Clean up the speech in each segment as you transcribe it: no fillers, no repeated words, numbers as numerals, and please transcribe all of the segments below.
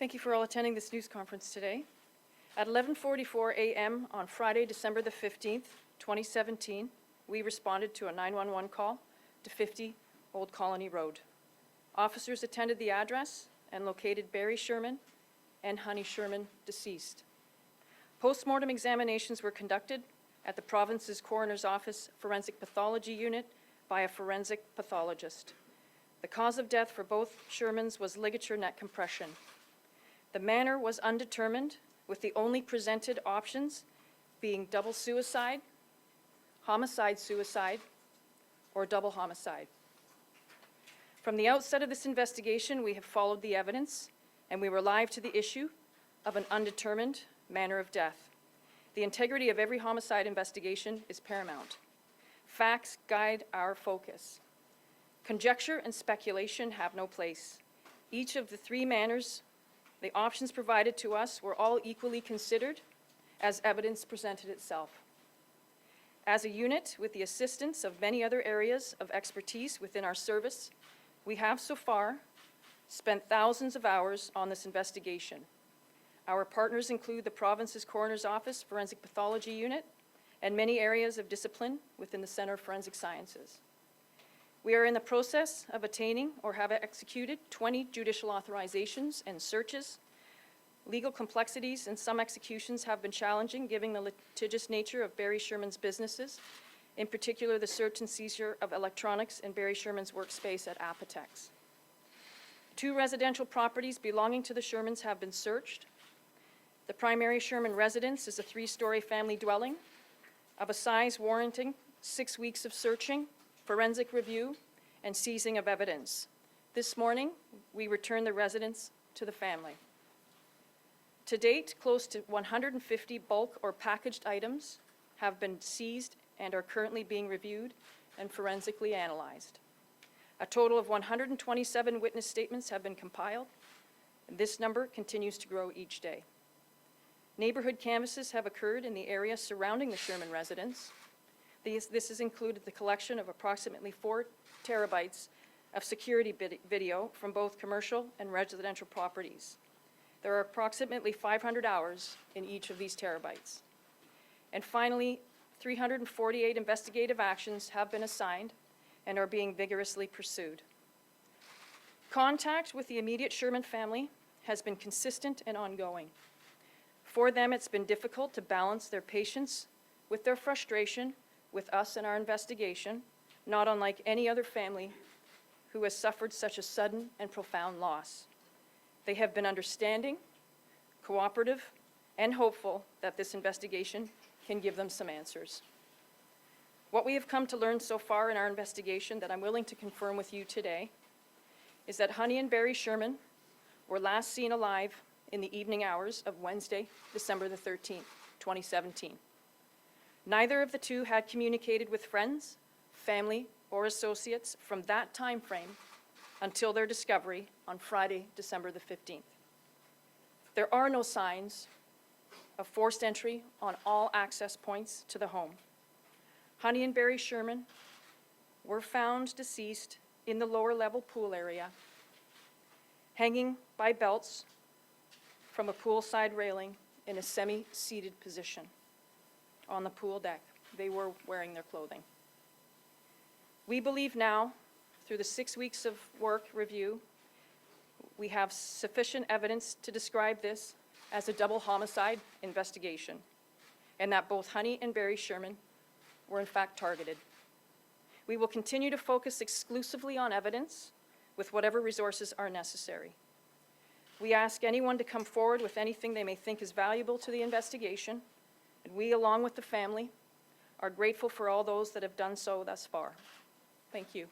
Thank you for all attending this news conference today. At 11:44 a.m. on Friday, December the 15th, 2017, we responded to a 911 call to 50 Old Colony Road. Officers attended the address and located Barry Sherman and Honey Sherman deceased. Post-mortem examinations were conducted at the province's coroner's office forensic pathology unit by a forensic pathologist. The cause of death for both Shermans was ligature neck compression. The manner was undetermined, with the only presented options being double suicide, homicide-suicide, or double homicide. From the outset of this investigation, we have followed the evidence, and we were alive to the issue of an undetermined manner of death. The integrity of every homicide investigation is paramount. Facts guide our focus. Conjecture and speculation have no place. Each of the three manners, the options provided to us, were all equally considered as evidence presented itself. As a unit, with the assistance of many other areas of expertise within our service, we have so far spent thousands of hours on this investigation. Our partners include the province's coroner's office forensic pathology unit and many areas of discipline within the Centre of Forensic Sciences. We are in the process of attaining or have executed 20 judicial authorizations and searches. Legal complexities in some executions have been challenging, given the litigious nature of Barry Sherman's businesses, in particular the search and seizure of electronics in Barry Sherman's workspace at Apotex. 2 residential properties belonging to the Shermans have been searched. The primary Sherman residence is a 3-story family dwelling of a size warranting 6 weeks of searching, forensic review, and seizing of evidence. This morning, we returned the residence to the family. To date, close to 150 bulk or packaged items have been seized and are currently being reviewed and forensically analyzed. A total of 127 witness statements have been compiled, and this number continues to grow each day. Neighborhood canvasses have occurred in the area surrounding the Sherman residence. This has included the collection of approximately 4 terabytes of security video from both commercial and residential properties. There are approximately 500 hours in each of these terabytes. And finally, 348 investigative actions have been assigned and are being vigorously pursued. Contact with the immediate Sherman family has been consistent and ongoing. For them, it's been difficult to balance their patience with their frustration with us and our investigation, not unlike any other family who has suffered such a sudden and profound loss. They have been understanding, cooperative, and hopeful that this investigation can give them some answers. What we have come to learn so far in our investigation that I'm willing to confirm with you today is that Honey and Barry Sherman were last seen alive in the evening hours of Wednesday, December the 13th, 2017. Neither of the two had communicated with friends, family, or associates from that time frame until their discovery on Friday, December the 15th. There are no signs of forced entry on all access points to the home. Honey and Barry Sherman were found deceased in the lower level pool area, hanging by belts from a poolside railing in a semi-seated position on the pool deck. They were wearing their clothing. We believe now, through the 6 weeks of work review, we have sufficient evidence to describe this as a double homicide investigation, and that both Honey and Barry Sherman were in fact targeted. We will continue to focus exclusively on evidence with whatever resources are necessary. We ask anyone to come forward with anything they may think is valuable to the investigation, and we, along with the family, are grateful for all those that have done so thus far. Thank you.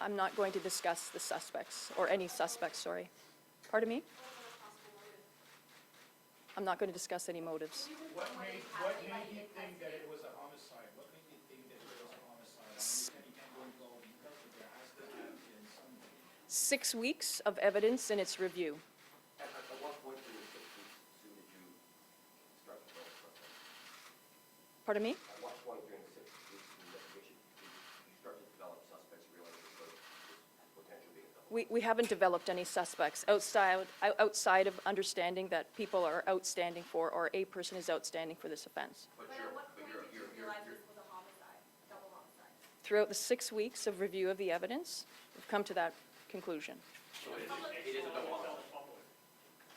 I'm not going to discuss the suspects, or any suspects, sorry. Pardon me? I'm not going to discuss any motives. What made you think that it was a homicide? What made you think that it was a homicide? I mean, you can't go into all details, but there has to have been some. 6 weeks of evidence in its review. At what point in the 6 weeks soon did you start the suspect? Pardon me? At what point during the 6 weeks of investigation did you We haven't developed any suspects outside of understanding that people are outstanding for, or a person is outstanding for this offense. But But you're, at what but point you're, did you you're, you're, realize you're, this was a homicide, double homicide? Throughout the 6 weeks of review of the evidence, we've come to that conclusion. so it is a double homicide.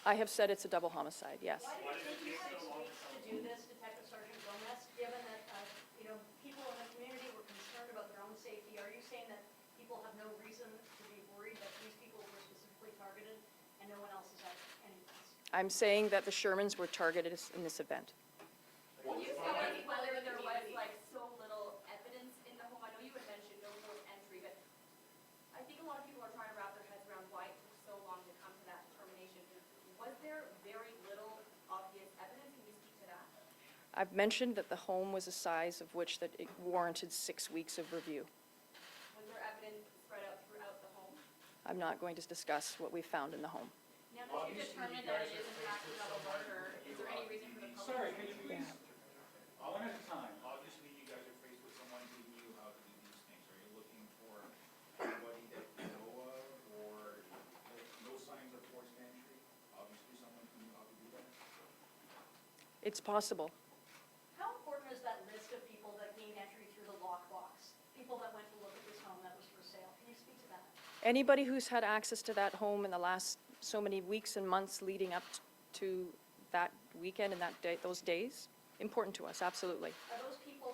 I have said it's a double homicide, yes. Why did it take you 6 weeks to do this, Detective Sergeant Gomez, given that, people in the community were concerned about their own safety? Are you saying that people have no reason to be worried that these people were specifically targeted and no one else is at any risk? I'm saying that the Shermans were targeted in this event. Can you tell us whether there was like so little evidence in the home? I know you had mentioned no forced entry, but I think a lot of people are trying to wrap their heads around why it took so long to come to that determination. Was there very little obvious evidence? Can you speak to that? I've mentioned that the home was a size of which that it warranted 6 weeks of review. Was there evidence spread out throughout the home? I'm not going to discuss what we found in the home. Now that you've Obviously, determined you that guys it is are in fact a faced with double someone murder, is there any reason for the public? Sorry, can you please? Yeah. One at a time. Obviously, you guys are faced with someone who knew how to do these things. Are you looking for anybody that you know of, or no signs of forced entry? Obviously, someone who knew how to do that. It's possible. How important is that list of people that gained entry through the lockbox? People that went to look at this home that was for sale? Can you speak to that? Anybody who's had access to that home in the last so many weeks and months leading up to that weekend and that day, those days, important to us, absolutely. Are those people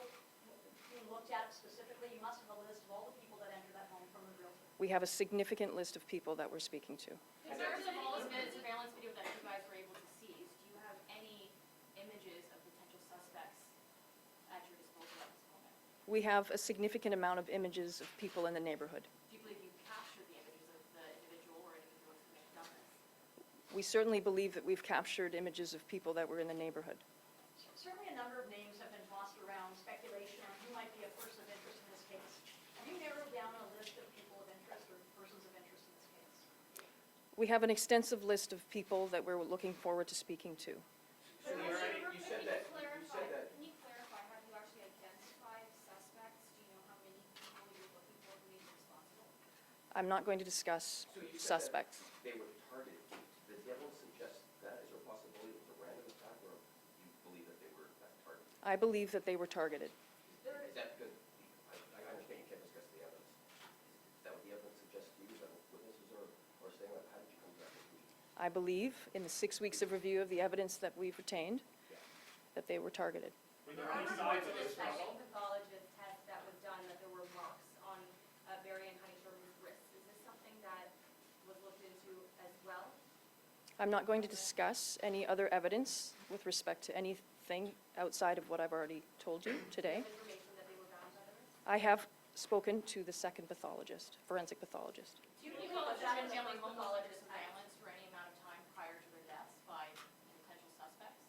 you looked at specifically? You must have a list of all the people that entered that home from the realtor. We have a significant list of people that we're speaking to. In terms of all of the surveillance video that you guys were able to seize, do you have any images of potential suspects at your disposal at this moment? We have a significant amount of images of people in the neighborhood. Do you believe you've captured the images of the individual or individuals who may have done this? We certainly believe that we've captured images of people that were in the neighborhood. Certainly a number of names have been tossed around, speculation on who might be a person of interest in this case. Have you narrowed down a list of people of interest or persons of interest in this case? We have an extensive list of people that we're looking forward to speaking to. So you said that, Can you clarify, have you actually identified suspects? Do you know how many people you're looking for who may be responsible? I'm not going to discuss so you said that suspects. they were targeted. Did the evidence suggest that? Is there a possibility it was a random attack, or you believe that they were targeted? I believe that they were targeted. Is that good? I understand you can't discuss the evidence. Is that what the evidence suggests to you? Is that what witnesses are saying? Like, how did you come to that conclusion? I believe, in the 6 weeks of review of the evidence that we've retained, Yeah. that they were targeted. There are reports of a second pathologist test that was done that there were marks on Barry and Honey Sherman's wrists. Is this something that was looked into as well? I'm not going to discuss any other evidence with respect to anything outside of what I've already told you today. Information that they were bound by the wrist? I have spoken to the second pathologist, forensic pathologist. Do you believe that that family home was under surveillance for any amount of time prior to their deaths by potential suspects?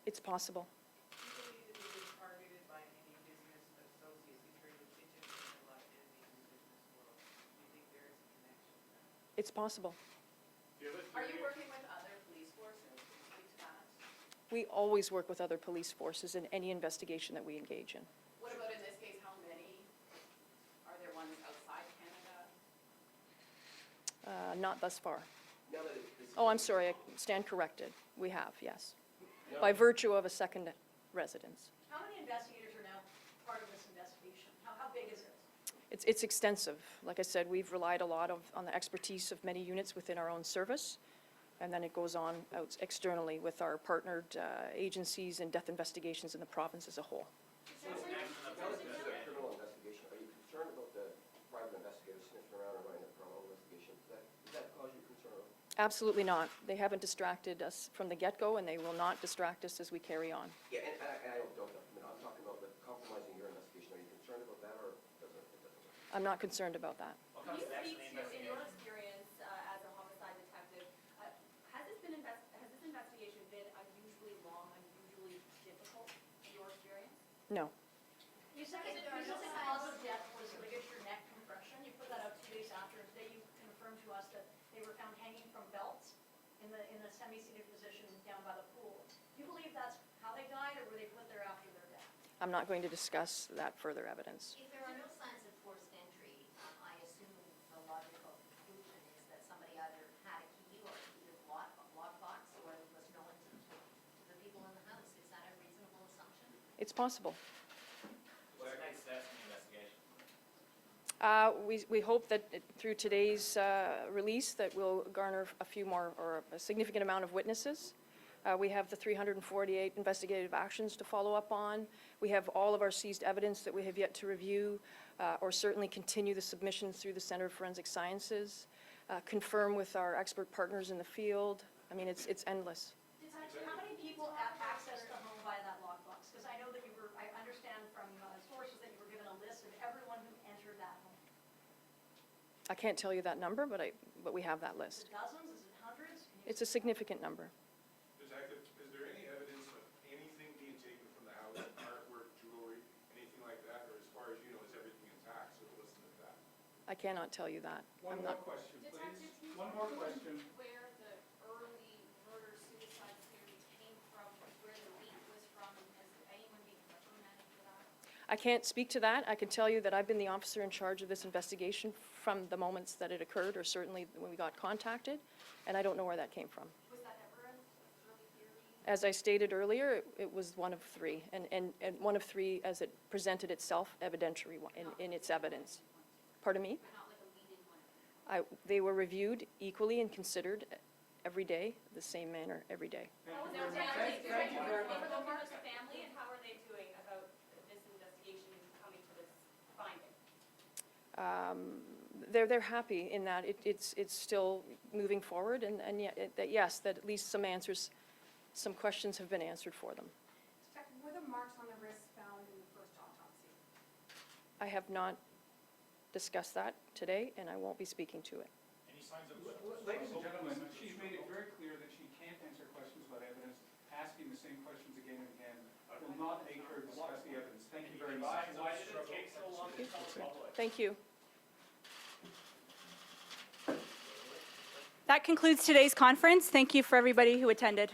It's possible. Do you believe that they were targeted by any business associates who trade with kitchens and a lot of enemies in the business world? Do you think there is a connection? It's possible. Are you working with other police forces? Can you speak to that? We always work with other police forces in any investigation that we engage in. What about in this case, how many? Are there ones outside Canada? Not thus far. Now that this Oh, I'm sorry, I stand corrected. We have, yes. By virtue of a second residence. How many investigators are now part of this investigation? How big is it? It's extensive. Like I said, we've relied a lot on the expertise of many units within our own service, and then it goes on out externally with our partnered agencies and death investigations in the province as a whole. now that this is a criminal investigation, are you concerned about the private investigators sniffing around and running a criminal investigation? Does that cause you concern? Absolutely not. They haven't distracted us from the get-go, and they will not distract us as we carry on. Yeah, and I don't doubt that. I mean, I'm talking about the compromising your investigation. Are you concerned about that, or doesn't it? I'm not concerned about that. Can you speak to, in your experience as a homicide detective, has this investigation been unusually long, unusually difficult in your experience? No. You said that the cause of death was ligature neck compression. You put that out 2 days after. Today you confirmed to us that they were found hanging from belts in the semi-seated position down by the pool. Do you believe that's how they died, or were they put there after their death? I'm not going to discuss that further evidence. If there are no signs of forced entry, I assume the logical conclusion It's possible. What's the next steps in the investigation? We hope that through today's release that we'll garner a few more, or a significant amount of witnesses. We have the 348 investigative actions to follow up on. We have all of our seized evidence that we have yet to review, or certainly continue the submissions through the Center of Forensic Sciences, confirm with our expert partners in the field. I mean, it's endless. How many people accessed the home via that lockbox? Because I know that I understand from sources that you were given a list of everyone who entered that home. I can't tell you that number, but we have that Is list. it dozens? Is it hundreds? It's a significant number. Detective, is there any evidence of anything being taken from the house, artwork, jewelry, anything like that, or as far as you know, is everything intact, so listen to that? I cannot tell you that. One I'm more not. question, please. Detective, can you One tell more me question. where the early murder-suicide theory came from, where the leak was from, and has anyone been reprimanded for that? I can't speak to that. I can tell you that I've been the officer in charge of this investigation from the moments that it occurred, or certainly when we got contacted, and I don't know where that came from. Was that ever an early theory? As I stated earlier, it was one of three, and one of three as it presented itself evidentiary in its evidence. Pardon me? But not like a lead-in one? They were reviewed equally and considered every day, the same manner every day. Thank you Their very much. family, Thank you very much. what about the family, and how are they doing about this investigation and coming to this finding? They're happy in that it's still moving forward, and yet, yes, that at least some answers, some questions have been answered for them. Were the marks on the wrist found in the first autopsy? I have not discussed that today, and I won't be speaking to it. Any signs of? Ladies and gentlemen, she's made it very clear that she can't answer questions about evidence. Asking the same questions again and again will not make her discuss the evidence. Thank you very much. Why did it take so long to tell the public? Thank you. That concludes today's conference. Thank you for everybody who attended.